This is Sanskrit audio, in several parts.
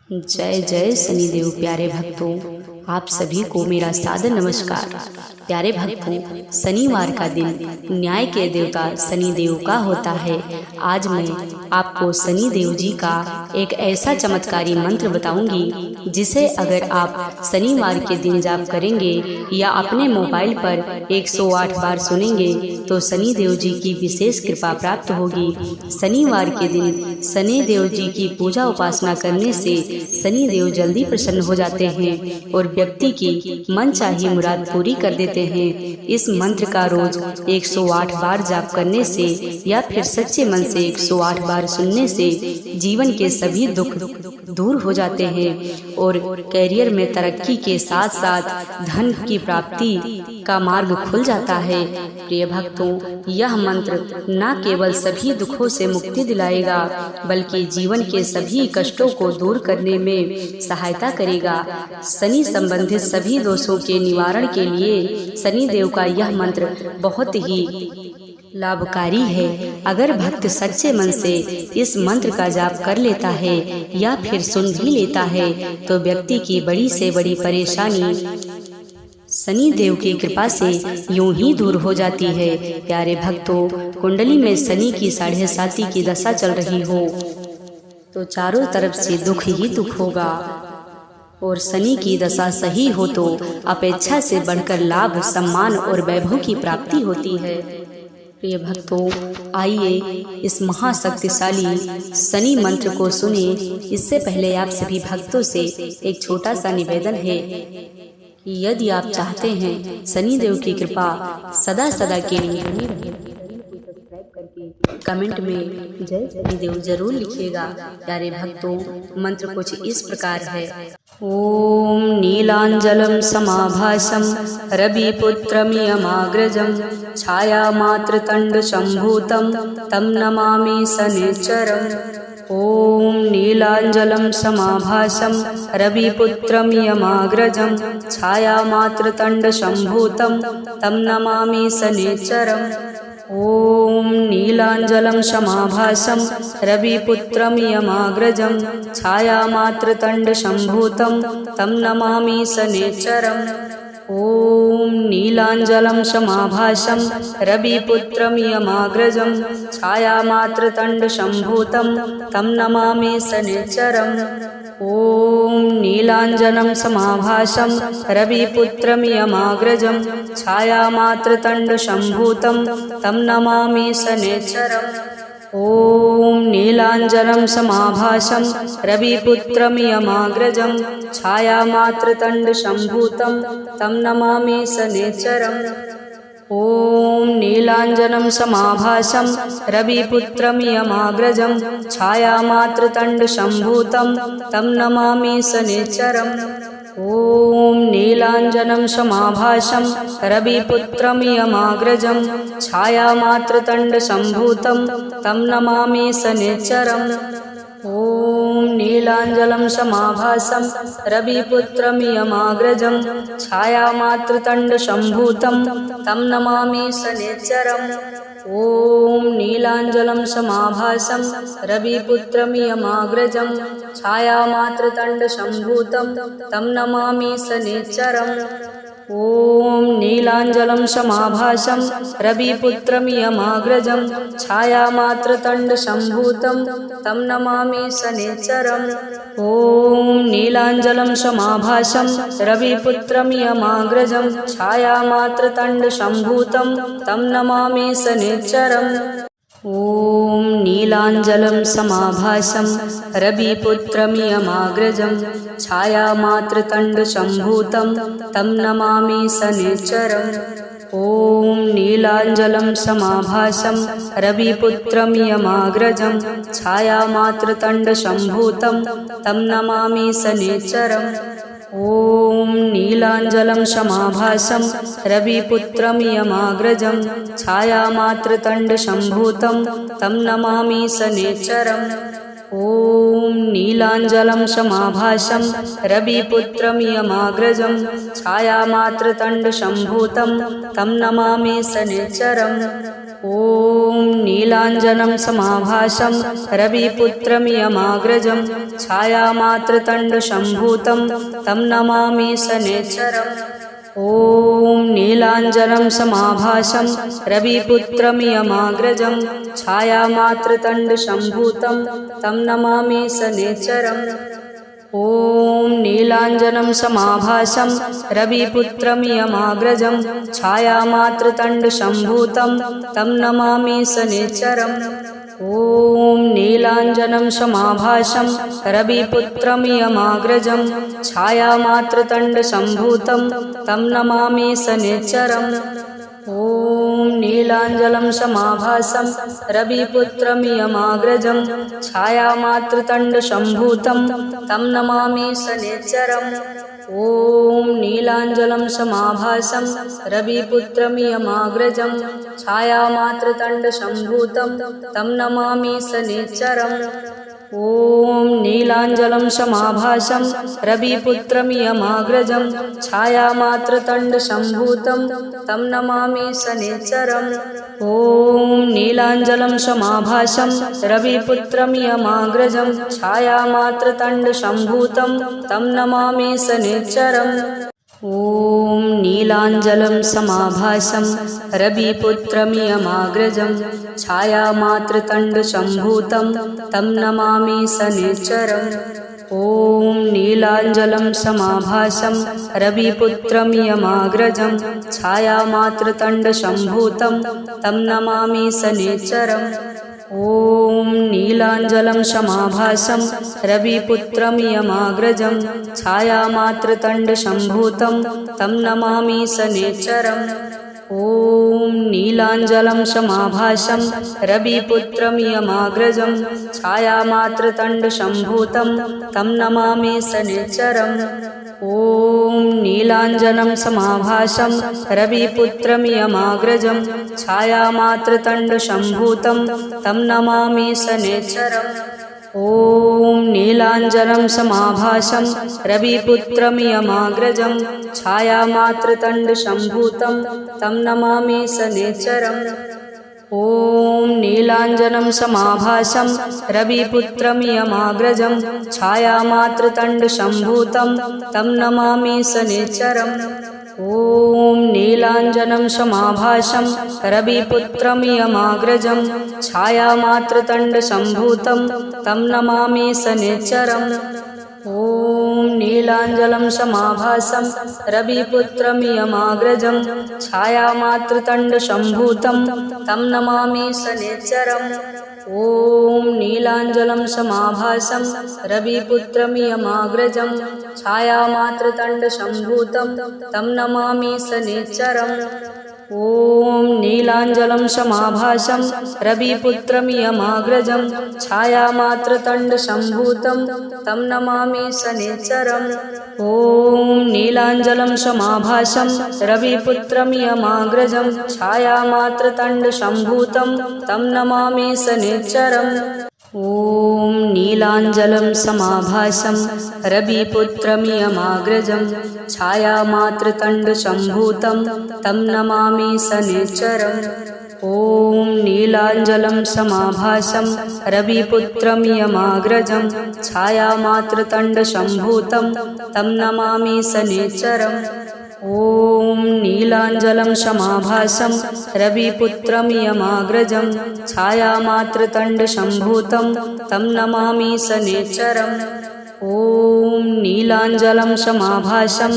जय जय शनिदेव। प्यारे भक्तों, आप सभी को मेरा सादर नमस्कार। प्यारे भक्तों, शनिवार का दिन न्याय के देवता शनिदेव का होता है। आज मैं आपको शनिदेव जी का एक ऐसा चमत्कारी मंत्र बताऊंगी जिसे अगर आप शनिवार के दिन जाप करेंगे या अपने मोबाइल पर 108 बार सुनेंगे तो शनिदेव जी की विशेष कृपा प्राप्त होगी। शनिवार के दिन शनिदेव जी की पूजा उपासना करने से शनिदेव जल्दी प्रसन्न हो जाते हैं और व्यक्ति की मनचाही मुराद पूरी कर देते हैं। इस मंत्र का रोज 108 बार जाप करने से या फिर सच्चे मन से 108 बार सुनने से जीवन के सभी दुख दूर हो जाते हैं और कैरियर में तरक्की के साथ साथ धन की प्राप्ति का मार्ग खुल जाता है। प्रिय भक्तों, यह मंत्र न केवल सभी दुखों से मुक्ति दिलाएगा बल्कि जीवन के सभी कष्टों को दूर करने में सहायता करेगा। शनि संबंधित सभी दोषों के निवारण के लिए शनिदेव का यह मंत्र बहुत ही लाभकारी है। अगर भक्त सच्चे मन से इस मंत्र का जाप कर लेता है या फिर सुन भी लेता है तो व्यक्ति की बड़ी से बड़ी परेशानी शनि देव की कृपा से यूं ही दूर हो जाती है। प्यारे भक्तों, कुंडली में शनि की 7.5 की दशा चल रही हो तो चारों तरफ से दुख ही दुख होगा और शनि की दशा सही हो तो अपेक्षा से बढ़कर लाभ, सम्मान और वैभव की प्राप्ति होती है। प्रिय भक्तों, आइए इस महाशक्तिशाली शनि मंत्र को सुने। इससे पहले आप सभी भक्तों से एक छोटा सा निवेदन है कि यदि आप चाहते हैं शनिदेव की कृपा सदा सदा के लिए बनी रहे, कमेंट में जय शनिदेव जरूर लिखिएगा। प्यारे भक्तों, मंत्र कुछ इस प्रकार है। ओम नीलांजलं समाभासं रविपुत्रमियमाग्रजं छायामात्रतंड संभूतं तं नमामि शनिश्चरम्। ओम नीलांजलं समाभासं रविपुत्रमियमाग्रजं छायामात्रतंड संभूतं तं नमामि शनिश्चरम्। ओम नीलांजलं समाभासं रविपुत्रमियमाग्रजं छायामात्रतंड संभूतं तं नमामि शनिश्चरम्। ओम नीलांजलं समाभासं रविपुत्रमियमाग्रजं छायामात्रतंड संभूतं तं नमामि शनिश्चरम्। ओम नीलांजनं समाभासं रविपुत्रमियमाग्रजं छायामात्रतंड संभूतं तं नमामि शनिश्चरम्। ओम नीलांजनं समाभासं रविपुत्रमियमाग्रजं छायामात्रतंड संभूतं तं नमामि शनिश्चरम्। ओम नीलांजनं समाभासं रविपुत्रमियमाग्रजं छायामात्रतंड संभूतं तं नमामि शनिश्चरम्। ओम नीलांजनं समाभासं रविपुत्रमियमाग्रजं छायामात्रतंड संभूतं तं नमामि शनिश्चरम्। ओम नीलांजलं समाभासं रविपुत्रमियमाग्रजं छायामात्रतंड संभूतं तं नमामि शनिश्चरम्। ओम नीलांजलं समाभासं रविपुत्रमियमाग्रजं छायामात्रतंड संभूतं तं नमामि शनिश्चरम्। ओम नीलांजलं समाभासं रविपुत्रमियमाग्रजं छायामात्रतंड संभूतं तं नमामि शनिश्चरम्। ओम नीलांजलं समाभासं रविपुत्रमियमाग्रजं छायामात्रतंड संभूतं तं नमामि शनिश्चरम्। ओम नीलांजलं समाभासं रविपुत्रमियमाग्रजं छायामात्रतंड संभूतं तं नमामि शनिश्चरम्। ओम नीलांजलं समाभासं रविपुत्रमियमाग्रजं छायामात्रतंड संभूतं तं नमामि शनिश्चरम्। ओम नीलांजलं समाभासं रविपुत्रमियमाग्रजं छायामात्रतंड संभूतं तं नमामि शनिश्चरम्। ॐ नीलाञ्जलं समाभासं रविपुत्रं यमाग्रजं छायामात्रतण्डसम्भूतं तं नमामि शनैश्चरम्। ॐ नीलाञ्जनं समाभासं रविपुत्रं यमाग्रजं छायामात्रतण्डसम्भूतं तं नमामि शनैश्चरम्। ॐ नीलाञ्जनं समाभासं रविपुत्रं यमाग्रजं छायामात्रतण्डसम्भूतं तं नमामि शनैश्चरम्। ॐ नीलाञ्जनं समाभासं रविपुत्रं यमाग्रजं छायामात्रतण्डसम्भूतं तं नमामि शनैश्चरम्। ॐ नीलाञ्जनं समाभासं रविपुत्रं यमाग्रजं छायामात्रतण्डसम्भूतं तं नमामि शनैश्चरम्। ॐ नीलाञ्जनं समाभासं रविपुत्रं यमाग्रजं छायामात्रतण्डसम्भूतं तं नमामि शनैश्चरम्। ॐ नीलाञ्जनं समाभासं रविपुत्रं यमाग्रजं छायामात्रतण्डसम्भूतं तं नमामि शनैश्चरम्। ॐ नीलाञ्जनं समाभासं रविपुत्रं यमाग्रजं छायामात्रतण्डसम्भूतं तं नमामि शनैश्चरम्। ॐ नीलाञ्जनं समाभासं रविपुत्रं यमाग्रजं छायामात्रतण्डसम्भूतं तं नमामि शनैश्चरम्। ॐ नीलाञ्जलं समाभासं रविपुत्रं यमाग्रजं छायामात्रतण्डसम्भूतं तं नमामि शनैश्चरम्। ॐ नीलाञ्जलं समाभासं रविपुत्रं यमाग्रजं छायामात्रतण्डसम्भूतं तं नमामि शनैश्चरम्। ॐ नीलाञ्जलं समाभासं रविपुत्रं यमाग्रजं छायामात्रतण्डसम्भूतं तं नमामि शनैश्चरम्। ॐ नीलाञ्जलं समाभासं रविपुत्रं यमाग्रजं छायामात्रतण्डसम्भूतं तं नमामि शनैश्चरम्। ॐ नीलाञ्जनं समाभासं रविपुत्रं यमाग्रजं छायामात्रतण्डसम्भूतं तं नमामि शनैश्चरम्। ॐ नीलाञ्जनं समाभासं रविपुत्रं यमाग्रजं छायामात्रतण्डसम्भूतं तं नमामि शनैश्चरम्। ॐ नीलाञ्जनं समाभासं रविपुत्रं यमाग्रजं छायामात्रतण्डसम्भूतं तं नमामि शनैश्चरम्। ॐ नीलाञ्जनं समाभासं रविपुत्रं यमाग्रजं छायामात्रतण्डसम्भूतं तं नमामि शनैश्चरम्। ॐ नीलाञ्जनं समाभासं रविपुत्रं यमाग्रजं छायामात्रतण्डसम्भूतं तं नमामि शनैश्चरम्। ॐ नीलाञ्जनं समाभासं रविपुत्रं यमाग्रजं छायामात्रतण्डसम्भूतं तं नमामि शनैश्चरम्। ॐ नीलाञ्जनं समाभासं रविपुत्रं यमाग्रजं छायामात्रतण्डसम्भूतं तं नमामि शनैश्चरम्। ॐ नीलाञ्जनं समाभासं रविपुत्रं यमाग्रजं छायामात्रतण्डसम्भूतं तं नमामि शनैश्चरम्। ॐ नीलाञ्जलं समाभासं रविपुत्रं यमाग्रजं छायामात्रतण्डसम्भूतं तं नमामि शनैश्चरम्। ॐ नीलाञ्जलं समाभासं रविपुत्रं यमाग्रजं छायामात्रतण्डसम्भूतं तं नमामि शनैश्चरम्। ॐ नीलाञ्जलं समाभासं रविपुत्रं यमाग्रजं छायामात्रतण्डसम्भूतं तं नमामि शनैश्चरम्। ॐ नीलाञ्जलं समाभासं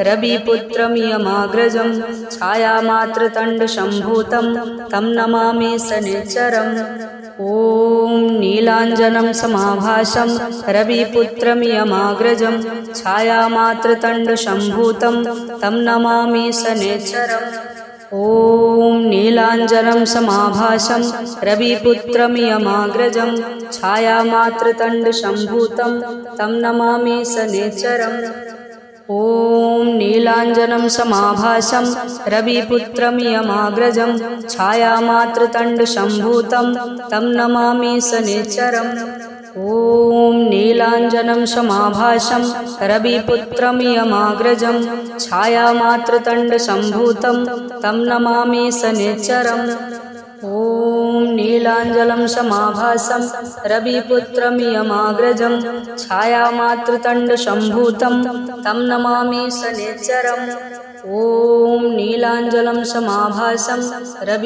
रविपुत्रं यमाग्रजं छायामात्रतण्डसम्भूतं तं नमामि शनैश्चरम्। ॐ नीलाञ्जनं समाभासं रविपुत्रं यमाग्रजं छायामात्रतण्डसम्भूतं तं नमामि शनैश्चरम्। ॐ नीलाञ्जनं समाभासं रविपुत्रं यमाग्रजं छायामात्रतण्डसम्भूतं तं नमामि शनैश्चरम्। ॐ नीलाञ्जनं समाभासं रविपुत्रं यमाग्रजं छायामात्रतण्डसम्भूतं तं नमामि शनैश्चरम्। ॐ नीलाञ्जनं समाभासं रविपुत्रमियमाग्रजं छायामात्रतण्डसम्भूतं तं नमामि शनिश्चरम्। ॐ नीलाञ्जनं समाभासं रविपुत्रमियमाग्रजं छायामात्रतण्डसम्भूतं तं नमामि शनिश्चरम्। ॐ नीलाञ्जनं समाभासं रवि